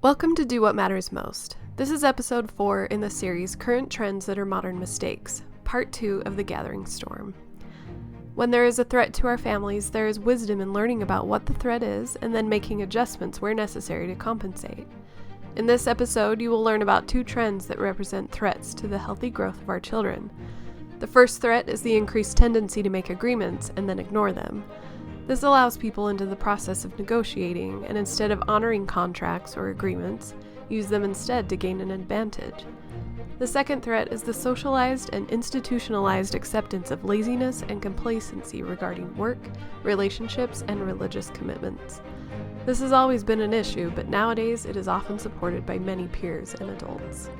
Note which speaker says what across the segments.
Speaker 1: Welcome to Do What Matters Most. This is episode 4 in the series Current Trends That Are Modern Mistakes, part 2 of The Gathering Storm. When there is a threat to our families, there is wisdom in learning about what the threat is and then making adjustments where necessary to compensate. In this episode, you will learn about 2 trends that represent threats to the healthy growth of our children. The first threat is the increased tendency to make agreements and then ignore them. This allows people into the process of negotiating, and instead of honoring contracts or agreements, use them instead to gain an advantage. The second threat is the socialized and institutionalized acceptance of laziness and complacency regarding work, relationships, and religious commitments. This has always been an issue, but nowadays it is often supported by many peers and adults.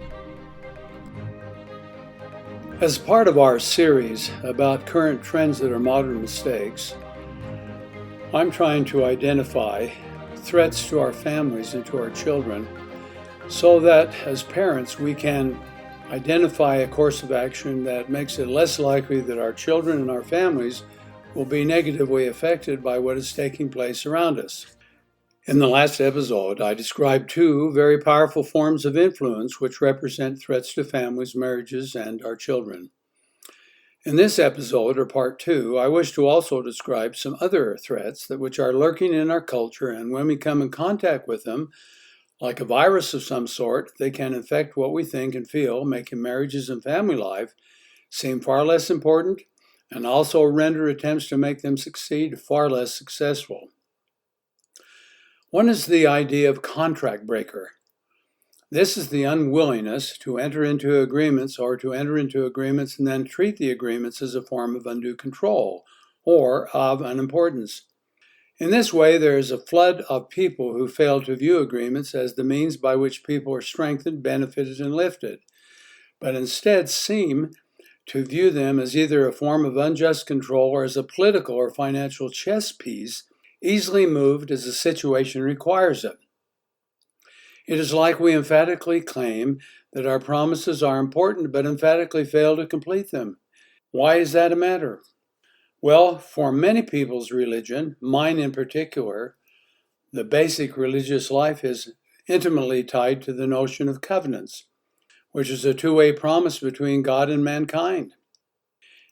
Speaker 2: As part of our series about current trends that are modern mistakes, I'm trying to identify threats to our families and to our children so that as parents we can identify a course of action that makes it less likely that our children and our families will be negatively affected by what is taking place around us. In the last episode, I described 2 very powerful forms of influence which represent threats to families, marriages, and our children. In this episode, or part 2, I wish to also describe some other threats which are lurking in our culture, and when we come in contact with them, like a virus of some sort, they can affect what we think and feel, making marriages and family life seem far less important, and also render attempts to make them succeed far less successful. One is the idea of contract breaker. This is the unwillingness to enter into agreements or to enter into agreements and then treat the agreements as a form of undue control or of unimportance. In this way, there is a flood of people who fail to view agreements as the means by which people are strengthened, benefited, and lifted, but instead seem to view them as either a form of unjust control or as a political or financial chess piece, easily moved as the situation requires it. It is like we emphatically claim that our promises are important, but emphatically fail to complete them. Why is that a matter? Well, for many people's religion, mine in particular, the basic religious life is intimately tied to the notion of covenants, which is a two-way promise between God and mankind.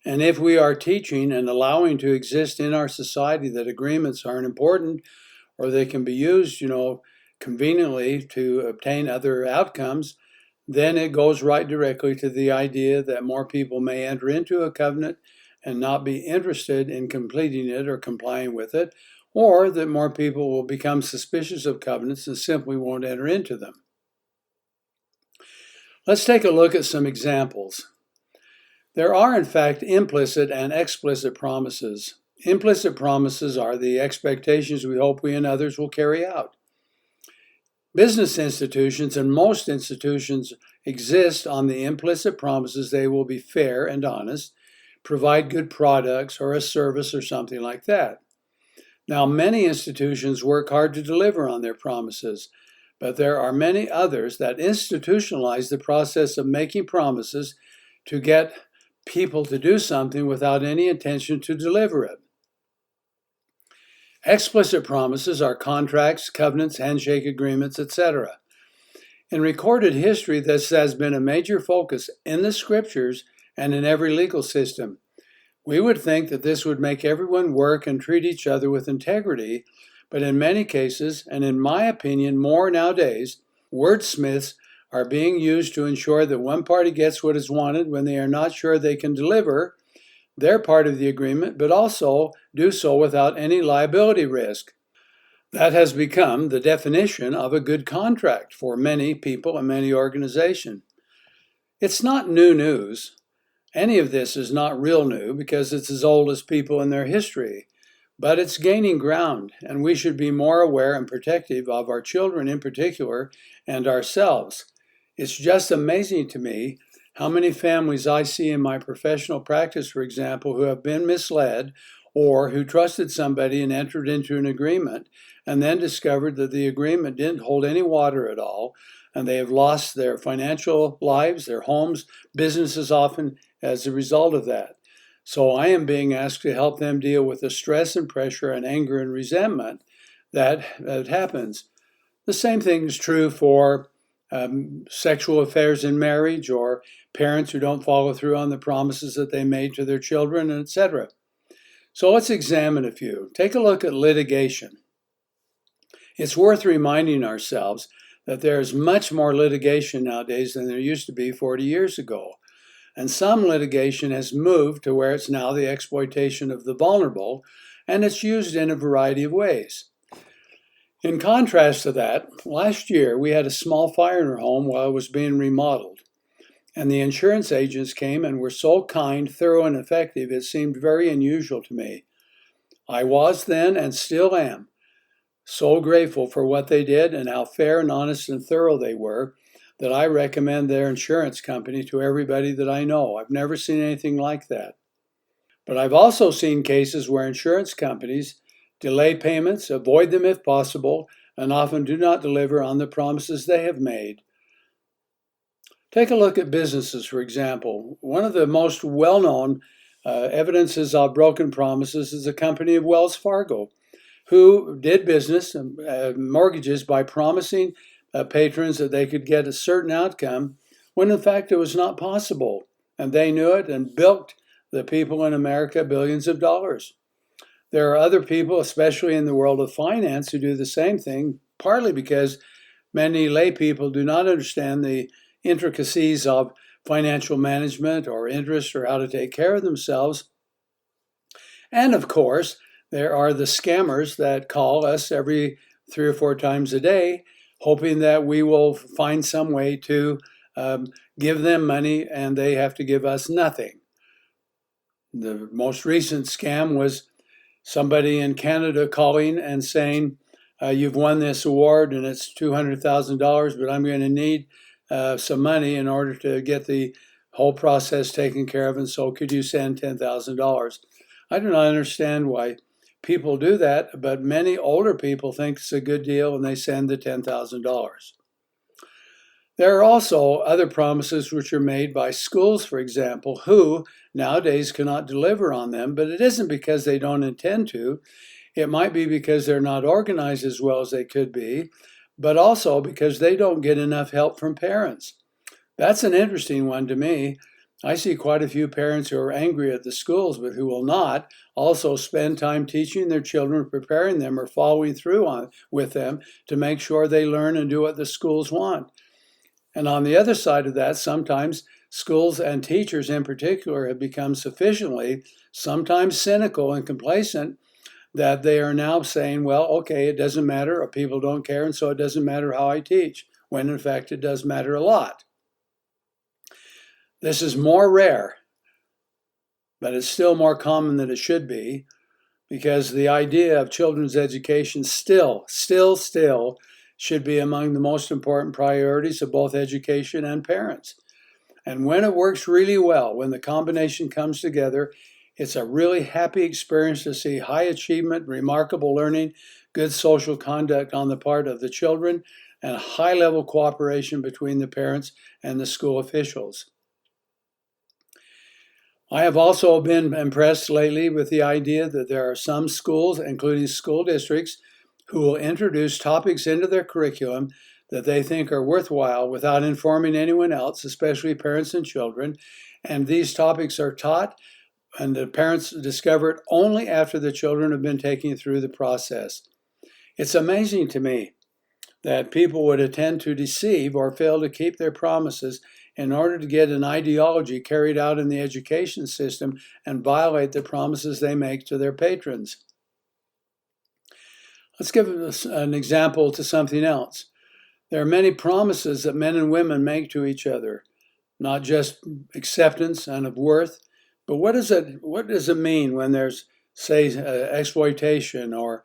Speaker 2: And if we are teaching and allowing to exist in our society that agreements aren't important, or they can be used, conveniently to obtain other outcomes, then it goes right directly to the idea that more people may enter into a covenant and not be interested in completing it or complying with it, or that more people will become suspicious of covenants and simply won't enter into them. Let's take a look at some examples. There are, in fact, implicit and explicit promises. Implicit promises are the expectations we hope we and others will carry out. Business institutions and most institutions exist on the implicit promises they will be fair and honest, provide good products or a service or something like that. Now, many institutions work hard to deliver on their promises, but there are many others that institutionalize the process of making promises to get people to do something without any intention to deliver it. Explicit promises are contracts, covenants, handshake agreements, etc. In recorded history, this has been a major focus in the scriptures and in every legal system. We would think that this would make everyone work and treat each other with integrity, but in many cases, and in my opinion more nowadays, wordsmiths are being used to ensure that one party gets what is wanted when they are not sure they can deliver their part of the agreement, but also do so without any liability risk. That has become the definition of a good contract for many people and many organizations. It's not new news. Any of this is not real new because it's as old as people in their history, but it's gaining ground, and we should be more aware and protective of our children in particular and ourselves. It's just amazing to me how many families I see in my professional practice, for example, who have been misled or who trusted somebody and entered into an agreement and then discovered that the agreement didn't hold any water at all, and they have lost their financial lives, their homes, businesses often as a result of that. So I am being asked to help them deal with the stress and pressure and anger and resentment that happens. The same thing is true for sexual affairs in marriage, or parents who don't follow through on the promises that they made to their children, etc. So let's examine a few. Take a look at litigation. It's worth reminding ourselves that there is much more litigation nowadays than there used to be 40 years ago. And some litigation has moved to where it's now the exploitation of the vulnerable, and it's used in a variety of ways. In contrast to that, last year we had a small fire in our home while it was being remodeled. And the insurance agents came and were so kind, thorough, and effective, it seemed very unusual to me. I was then and still am so grateful for what they did and how fair and honest and thorough they were that I recommend their insurance company to everybody that I know. I've never seen anything like that. But I've also seen cases where insurance companies delay payments, avoid them if possible, and often do not deliver on the promises they have made. Take a look at businesses, for example. One of the most well-known evidences of broken promises is the company of Wells Fargo, who did business mortgages by promising patrons that they could get a certain outcome when in fact it was not possible. And they knew it and bilked the people in America billions of dollars. There are other people, especially in the world of finance, who do the same thing, partly because many lay people do not understand the intricacies of financial management or interest or how to take care of themselves. And of course, there are the scammers that call us every 3 or 4 times a day, hoping that we will find some way to give them money and they have to give us nothing. The most recent scam was somebody in Canada calling and saying, you've won this award and it's $200,000, but I'm going to need some money in order to get the whole process taken care of, and so could you send $10,000? I do not understand why people do that, but many older people think it's a good deal and they send the $10,000. There are also other promises which are made by schools, for example, who nowadays cannot deliver on them, but it isn't because they don't intend to. It might be because they're not organized as well as they could be, but also because they don't get enough help from parents. That's an interesting one to me. I see quite a few parents who are angry at the schools, but who will not also spend time teaching their children, preparing them, or following through with them to make sure they learn and do what the schools want. And on the other side of that, sometimes schools and teachers in particular have become sufficiently, sometimes cynical and complacent, that they are now saying, well, okay, it doesn't matter, or people don't care, and so it doesn't matter how I teach, when in fact it does matter a lot. This is more rare, but it's still more common than it should be, because the idea of children's education still should be among the most important priorities of both education and parents. And when it works really well, when the combination comes together, it's a really happy experience to see high achievement, remarkable learning, good social conduct on the part of the children, and high-level cooperation between the parents and the school officials. I have also been impressed lately with the idea that there are some schools, including school districts, who will introduce topics into their curriculum that they think are worthwhile without informing anyone else, especially parents and children. And these topics are taught and the parents discover it only after the children have been taken through the process. It's amazing to me that people would intend to deceive or fail to keep their promises in order to get an ideology carried out in the education system and violate the promises they make to their patrons. Let's give an example to something else. There are many promises that men and women make to each other, not just acceptance and of worth, but what does it mean when there's, say, exploitation or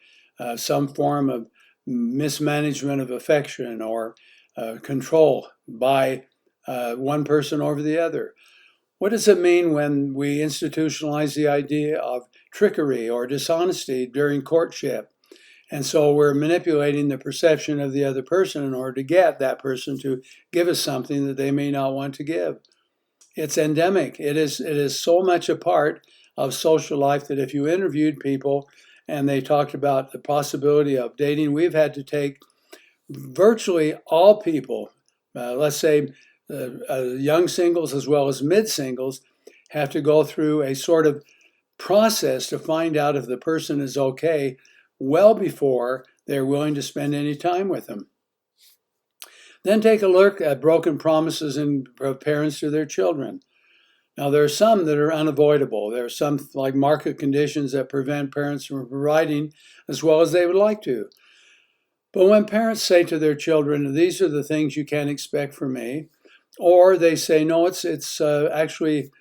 Speaker 2: some form of mismanagement of affection or control by one person over the other? What does it mean when we institutionalize the idea of trickery or dishonesty during courtship? And so we're manipulating the perception of the other person in order to get that person to give us something that they may not want to give. It's endemic. It is so much a part of social life that if you interviewed people and they talked about the possibility of dating, we've had to take virtually all people, let's say young singles as well as mid-singles, have to go through a sort of process to find out if the person is okay well before they're willing to spend any time with them. Then take a look at broken promises in parents to their children. Now, there are some that are unavoidable. There are some, like market conditions, that prevent parents from providing as well as they would like to. But when parents say to their children, these are the things you can expect from me, or they say, no, it's actually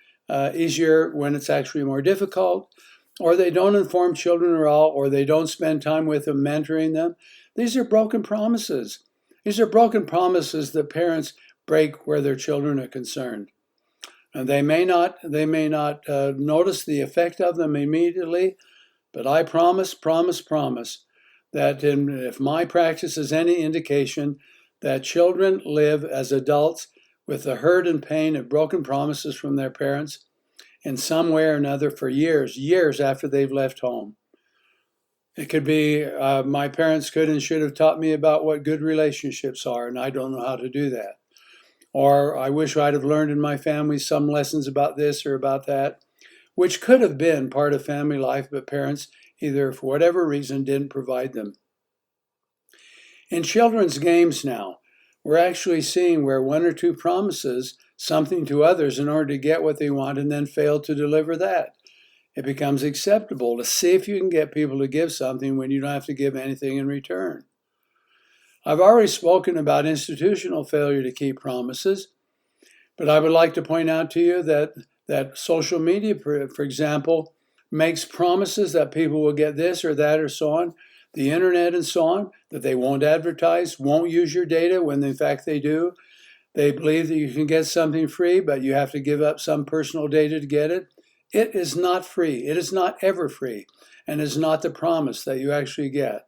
Speaker 2: easier when it's actually more difficult, or they don't inform children at all, or they don't spend time with them, mentoring them, these are broken promises. These are broken promises that parents break where their children are concerned. And they may not notice the effect of them immediately, but I promise that if my practice is any indication, that children live as adults with the hurt and pain of broken promises from their parents in some way or another for years after they've left home. It could be my parents could and should have taught me about what good relationships are, and I don't know how to do that. Or I wish I'd have learned in my family some lessons about this or about that, which could have been part of family life, but parents either for whatever reason didn't provide them. In children's games now, we're actually seeing where one or two promises something to others in order to get what they want and then fail to deliver that. It becomes acceptable to see if you can get people to give something when you don't have to give anything in return. I've already spoken about institutional failure to keep promises, but I would like to point out to you that social media, for example, makes promises that people will get this or that or so on, the internet and so on, that they won't advertise, won't use your data when in fact they do. They believe that you can get something free, but you have to give up some personal data to get it. It is not free. It is not ever free, and is not the promise that you actually get.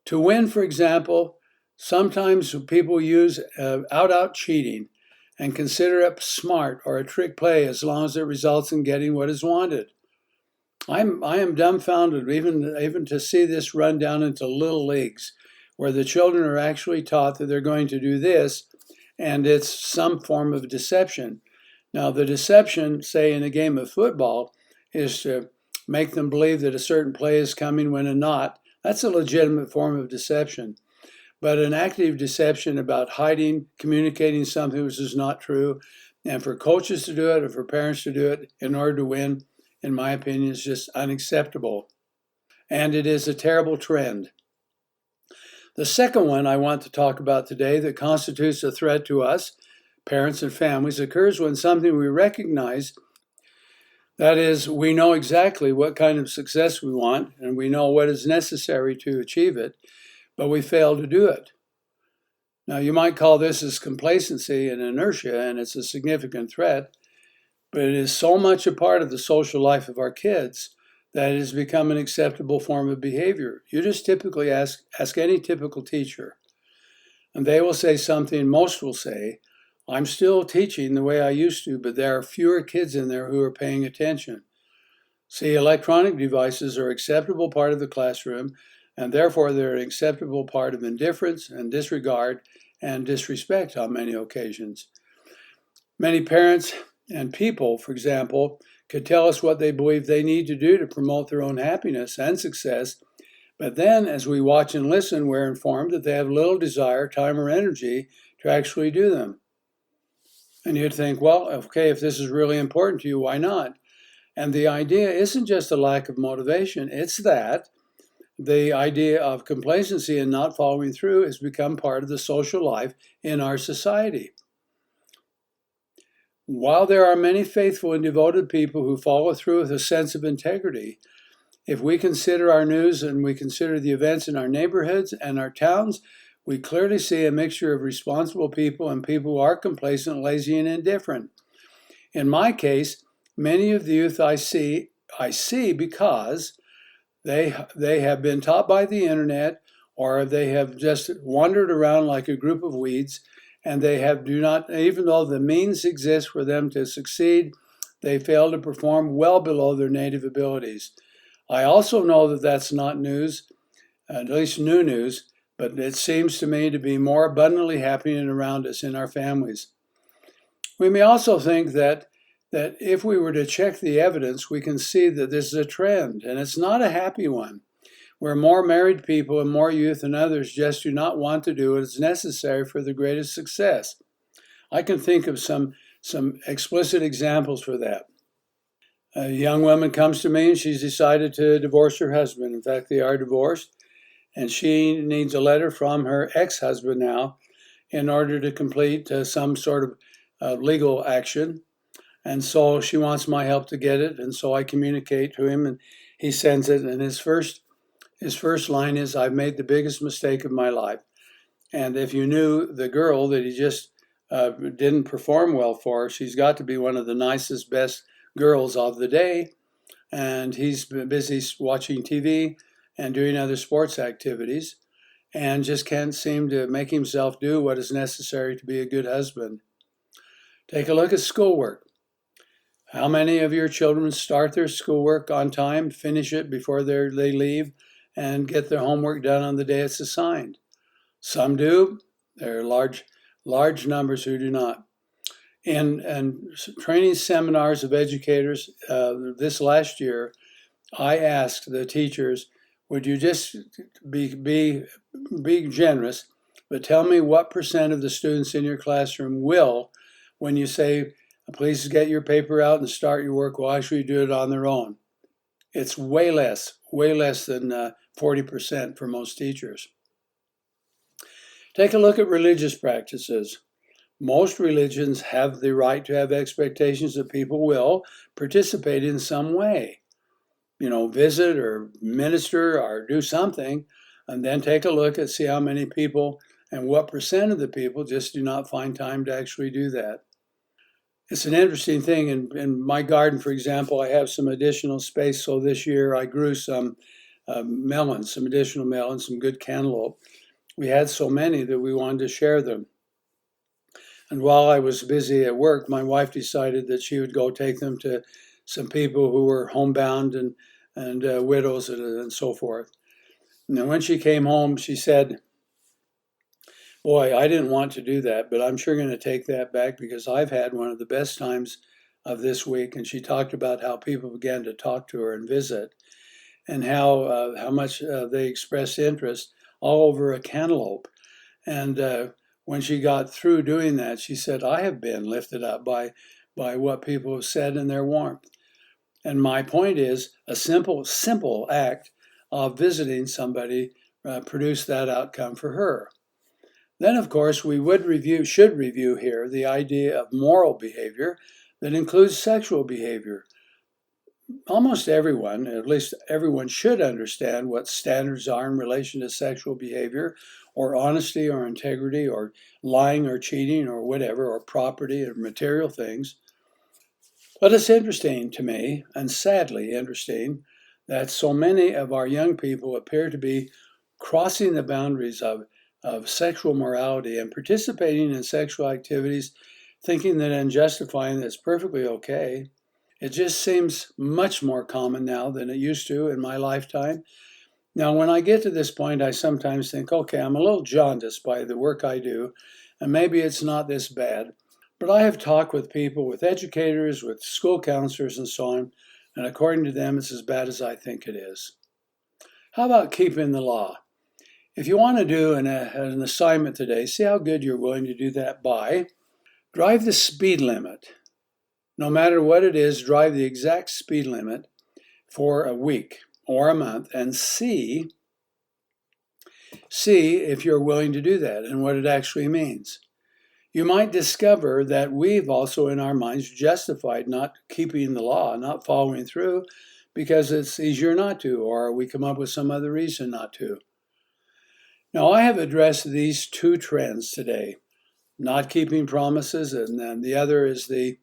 Speaker 2: To win, for example, sometimes people use out cheating and consider it smart or a trick play as long as it results in getting what is wanted. I am dumbfounded even to see this run down into little leagues where the children are actually taught that they're going to do this, and it's some form of deception. Now, the deception, say in a game of football, is to make them believe that a certain play is coming when it's not. That's a legitimate form of deception. But an active deception about hiding, communicating something which is not true, and for coaches to do it or for parents to do it in order to win, in my opinion, is just unacceptable. And it is a terrible trend. The second one I want to talk about today that constitutes a threat to us, parents and families, occurs when something we recognize, that is, we know exactly what kind of success we want and we know what is necessary to achieve it, but we fail to do it. Now, you might call this as complacency and inertia, and it's a significant threat, but it is so much a part of the social life of our kids that it has become an acceptable form of behavior. You just typically ask any typical teacher, and they will say something, most will say, I'm still teaching the way I used to, but there are fewer kids in there who are paying attention. See, electronic devices are an acceptable part of the classroom, and therefore they're an acceptable part of indifference and disregard and disrespect on many occasions. Many parents and people, for example, could tell us what they believe they need to do to promote their own happiness and success, but then as we watch and listen, we're informed that they have little desire, time, or energy to actually do them. And you'd think, well, okay, if this is really important to you, why not? And the idea isn't just a lack of motivation, it's that the idea of complacency and not following through has become part of the social life in our society. While there are many faithful and devoted people who follow through with a sense of integrity, if we consider our news and we consider the events in our neighborhoods and our towns, we clearly see a mixture of responsible people and people who are complacent, lazy, and indifferent. In my case, many of the youth I see because they have been taught by the internet, or they have just wandered around like a group of weeds, and do not, even though the means exist for them to succeed, they fail to perform well below their native abilities. I also know that that's not news, at least new news, but it seems to me to be more abundantly happening around us in our families. We may also think that if we were to check the evidence, we can see that this is a trend, and it's not a happy one, where more married people and more youth and others just do not want to do what is necessary for the greatest success. I can think of some explicit examples for that. A young woman comes to me and she's decided to divorce her husband. In fact, they are divorced, and she needs a letter from her ex-husband now in order to complete some sort of legal action. And so she wants my help to get it, and so I communicate to him, and he sends it. And his first line is, "I've made the biggest mistake of my life." And if you knew the girl that he just didn't perform well for, she's got to be one of the nicest, best girls of the day, and he's been busy watching TV and doing other sports activities, and just can't seem to make himself do what is necessary to be a good husband. Take a look at schoolwork. How many of your children start their schoolwork on time, finish it before they leave, and get their homework done on the day it's assigned? Some do. There are large numbers who do not. In training seminars of educators this last year, I asked the teachers, would you just be generous, but tell me what percent of the students in your classroom will, when you say, please get your paper out and start your work, will actually do it on their own. It's way less than 40% for most teachers. Take a look at religious practices. Most religions have the right to have expectations that people will participate in some way. Visit or minister or do something, and then take a look and see how many people and what percent of the people just do not find time to actually do that. It's an interesting thing. In my garden, for example, I have some additional space, so this year I grew some melons, some additional melons, some good cantaloupe. We had so many that we wanted to share them. And while I was busy at work, my wife decided that she would go take them to some people who were homebound and widows and so forth. And then when she came home, she said, boy, I didn't want to do that, but I'm sure going to take that back because I've had one of the best times of this week. And she talked about how people began to talk to her and visit, and how much they expressed interest all over a cantaloupe. And when she got through doing that, she said, I have been lifted up by what people have said in their warmth. And my point is, a simple act of visiting somebody produced that outcome for her. Then, of course, we should review here the idea of moral behavior that includes sexual behavior. Almost everyone, at least everyone, should understand what standards are in relation to sexual behavior, or honesty or integrity, or lying or cheating, or whatever, or property or material things. But it's interesting to me, and sadly interesting, that so many of our young people appear to be crossing the boundaries of sexual morality and participating in sexual activities, thinking that and justifying that it's perfectly okay. It just seems much more common now than it used to in my lifetime. Now, when I get to this point, I sometimes think, okay, I'm a little jaundiced by the work I do, and maybe it's not this bad. But I have talked with people, with educators, with school counselors, and so on, and according to them, it's as bad as I think it is. How about keeping the law? If you want to do an assignment today, see how good you're willing to do that by. Drive the speed limit. No matter what it is, drive the exact speed limit for a week or a month and see if you're willing to do that and what it actually means. You might discover that we've also in our minds justified not keeping the law, not following through, because it's easier not to, or we come up with some other reason not to. Now, I have addressed these two trends today, not keeping promises, and then the other is the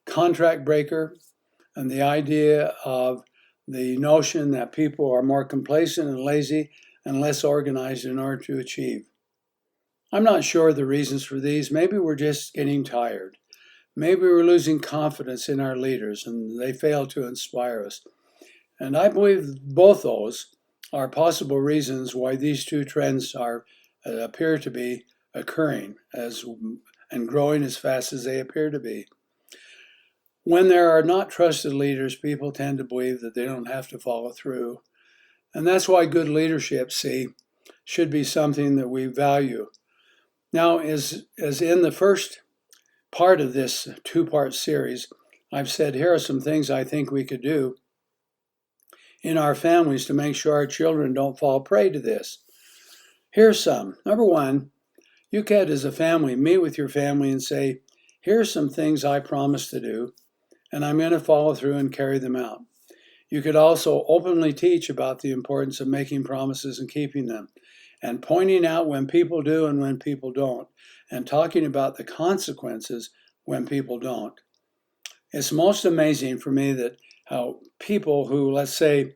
Speaker 2: contract breaker, and the idea of the notion that people are more complacent and lazy and less organized in order to achieve. I'm not sure of the reasons for these. Maybe we're just getting tired. Maybe we're losing confidence in our leaders and they fail to inspire us. And I believe both those are possible reasons why these two trends are appear to be occurring and growing as fast as they appear to be. When there are not trusted leaders, people tend to believe that they don't have to follow through. And that's why good leadership, should be something that we value. Now, as in the first part of this two-part series, I've said here are some things I think we could do in our families to make sure our children don't fall prey to this. Here's some. Number one, you could, as a family, meet with your family and say, here's some things I promise to do, and I'm going to follow through and carry them out. You could also openly teach about the importance of making promises and keeping them, and pointing out when people do and when people don't, and talking about the consequences when people don't. It's most amazing for me that how people who, let's say,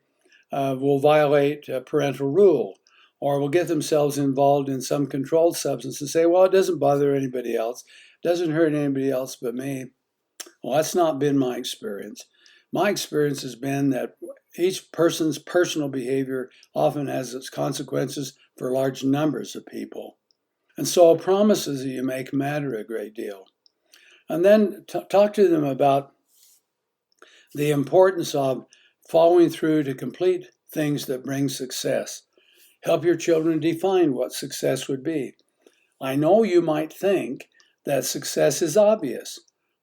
Speaker 2: will violate a parental rule or will get themselves involved in some controlled substance and say, well, it doesn't bother anybody else, it doesn't hurt anybody else but me. Well, that's not been my experience. My experience has been that each person's personal behavior often has its consequences for large numbers of people. And so promises that you make matter a great deal. And then talk to them about the importance of following through to complete things that bring success. Help your children define what success would be. I know you might think that success is obvious,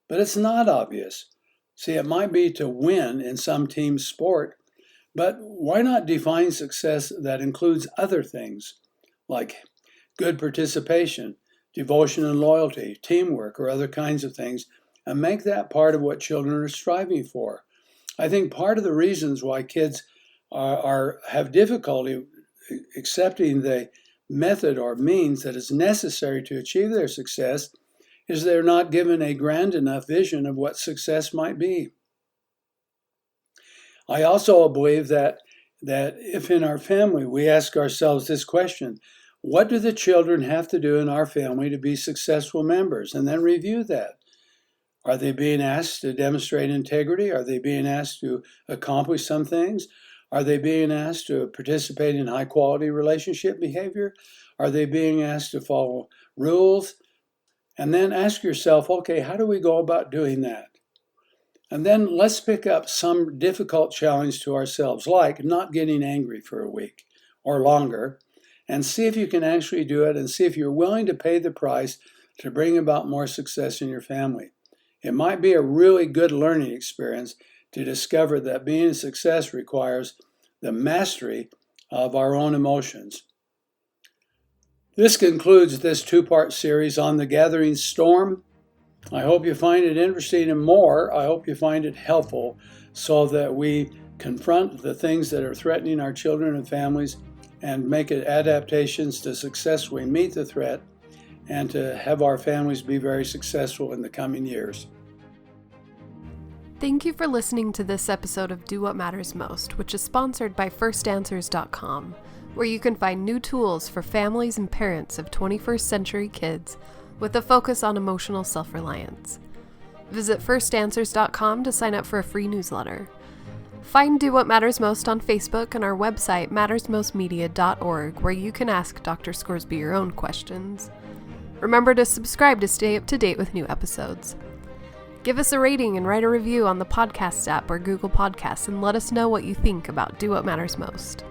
Speaker 2: but it's not obvious. See, it might be to win in some team sport, but why not define success that includes other things like good participation, devotion and loyalty, teamwork, or other kinds of things, and make that part of what children are striving for. I think part of the reasons why kids have difficulty accepting the method or means that is necessary to achieve their success is they're not given a grand enough vision of what success might be. I also believe that if in our family we ask ourselves this question, what do the children have to do in our family to be successful members? And then review that. Are they being asked to demonstrate integrity? Are they being asked to accomplish some things? Are they being asked to participate in high quality relationship behavior? Are they being asked to follow rules? And then ask yourself, okay, how do we go about doing that? And then let's pick up some difficult challenge to ourselves, like not getting angry for a week or longer, and see if you can actually do it and see if you're willing to pay the price to bring about more success in your family. It might be a really good learning experience to discover that being a success requires the mastery of our own emotions. This concludes this two-part series on the gathering storm. I hope you find it interesting, and more, I hope you find it helpful so that we confront the things that are threatening our children and families and make adaptations to successfully meet the threat and to have our families be very successful in the coming years.
Speaker 1: Thank you for listening to this episode of Do What Matters Most, which is sponsored by firstanswers.com, where you can find new tools for families and parents of 21st century kids with a focus on emotional self-reliance. Visit firstanswers.com to sign up for a free newsletter. Find Do What Matters Most on Facebook and our website, mattersmostmedia.org, where you can ask Dr. Scoresby your own questions. Remember to subscribe to stay up to date with new episodes. Give us a rating and write a review on the podcast app or Google Podcasts and let us know what you think about Do What Matters Most.